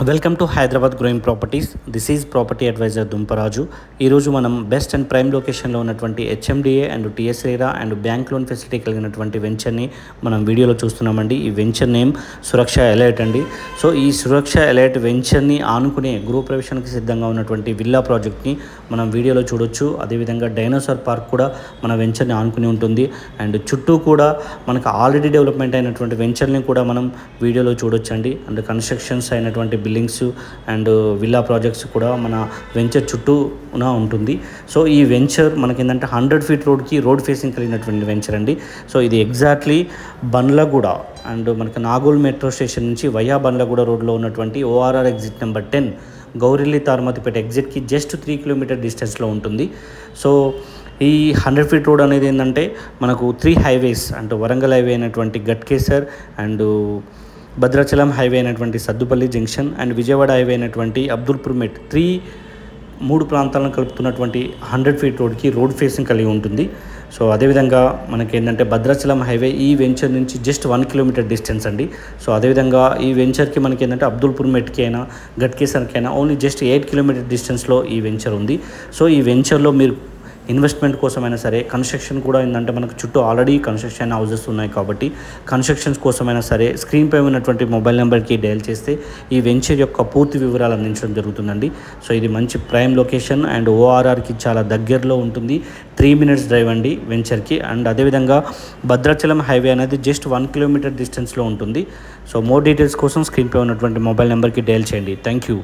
Welcome to Hyderabad growing properties. This is property advisor Dumparaju. ఈరోజు మనం best and prime లొకేషన్లో ఉన్నటువంటి HMDA and TS RERA and bank loan facility కలిగినటువంటి వెంచర్ని మనం వీడియోలో చూస్తున్నామండి. ఈ వెంచర్ నేమ్ సురక్ష ఎలైట్ అండి. సో ఈ సురక్ష ఎలైట్ వెంచర్ని ఆనుకునే గృహప్రవేశానికి సిద్ధంగా ఉన్నటువంటి విల్లా ప్రాజెక్ట్ని మనం వీడియోలో చూడొచ్చు. అదేవిధంగా డైనోసార్ పార్క్ కూడా మన వెంచర్ని ఆనుకుని ఉంటుంది. అండ్ చుట్టూ కూడా మనకు ఆల్రెడీ డెవలప్మెంట్ అయినటువంటి వెంచర్ని కూడా మనం వీడియోలో చూడొచ్చండి. అండ్ కన్స్ట్రక్షన్స్ అయినటువంటి బిల్డింగ్స్ అండ్ విల్లా ప్రాజెక్ట్స్ కూడా మన వెంచర్ చుట్టూనా ఉంటుంది. సో ఈ వెంచర్ మనకి ఏంటంటే 100 feet రోడ్కి రోడ్ ఫేసింగ్ కలిగినటువంటి వెంచర్ అండి. సో ఇది ఎగ్జాక్ట్లీ బండ్లగూడ అండ్ మనకి నాగోల్ మెట్రో స్టేషన్ నుంచి వయా బండ్లగూడ రోడ్లో ఉన్నటువంటి ORR exit number 10 Gowrelly Tarmatipet ఎగ్జిట్కి జస్ట్ 3 kilometer డిస్టెన్స్లో ఉంటుంది. సో ఈ 100 feet రోడ్ అనేది ఏంటంటే మనకు 3 highways అంటే వరంగల్ హైవే అయినటువంటి గట్కేసర్ అండ్ భద్రాచలం హైవే అయినటువంటి Saddupalli junction and Vijayawada highway అయినటువంటి అబ్దుల్పూర్ మెట్ 3 ప్రాంతాలను కలుపుతున్నటువంటి 100 feet రోడ్కి రోడ్ ఫేసింగ్ కలిగి ఉంటుంది. సో అదేవిధంగా మనకి ఏంటంటే భద్రాచలం హైవే ఈ వెంచర్ నుంచి జస్ట్ 1 kilometer డిస్టెన్స్ అండి. సో అదేవిధంగా ఈ వెంచర్కి మనకి ఏంటంటే అబ్దుల్పూర్ మెట్కి అయినా గట్కేసర్కి అయినా ఓన్లీ జస్ట్ 8 kilometer డిస్టెన్స్లో ఈ వెంచర్ ఉంది. సో ఈ వెంచర్లో మీరు ఇన్వెస్ట్మెంట్ కోసమైనా సరే, కన్స్ట్రక్షన్ కూడా ఏంటంటే మనకు చుట్టూ ఆల్రెడీ కన్స్ట్రక్షన్ హౌసెస్ ఉన్నాయి కాబట్టి కన్స్ట్రక్షన్స్ కోసమైనా సరే స్క్రీన్పై ఉన్నటువంటి మొబైల్ నెంబర్కి డయల్ చేస్తే ఈ వెంచర్ యొక్క పూర్తి వివరాలు అందించడం జరుగుతుందండి. సో ఇది మంచి ప్రైమ్ లొకేషన్ అండ్ ORRకి చాలా దగ్గరలో ఉంటుంది. 3 minutes డ్రైవ్ అండి వెంచర్కి. అండ్ అదేవిధంగా భద్రాచలం హైవే అనేది జస్ట్ 1 kilometer డిస్టెన్స్లో ఉంటుంది. సో మోర్ డీటెయిల్స్ కోసం స్క్రీన్పై ఉన్నటువంటి మొబైల్ నెంబర్కి డయల్ చేయండి. Thank you.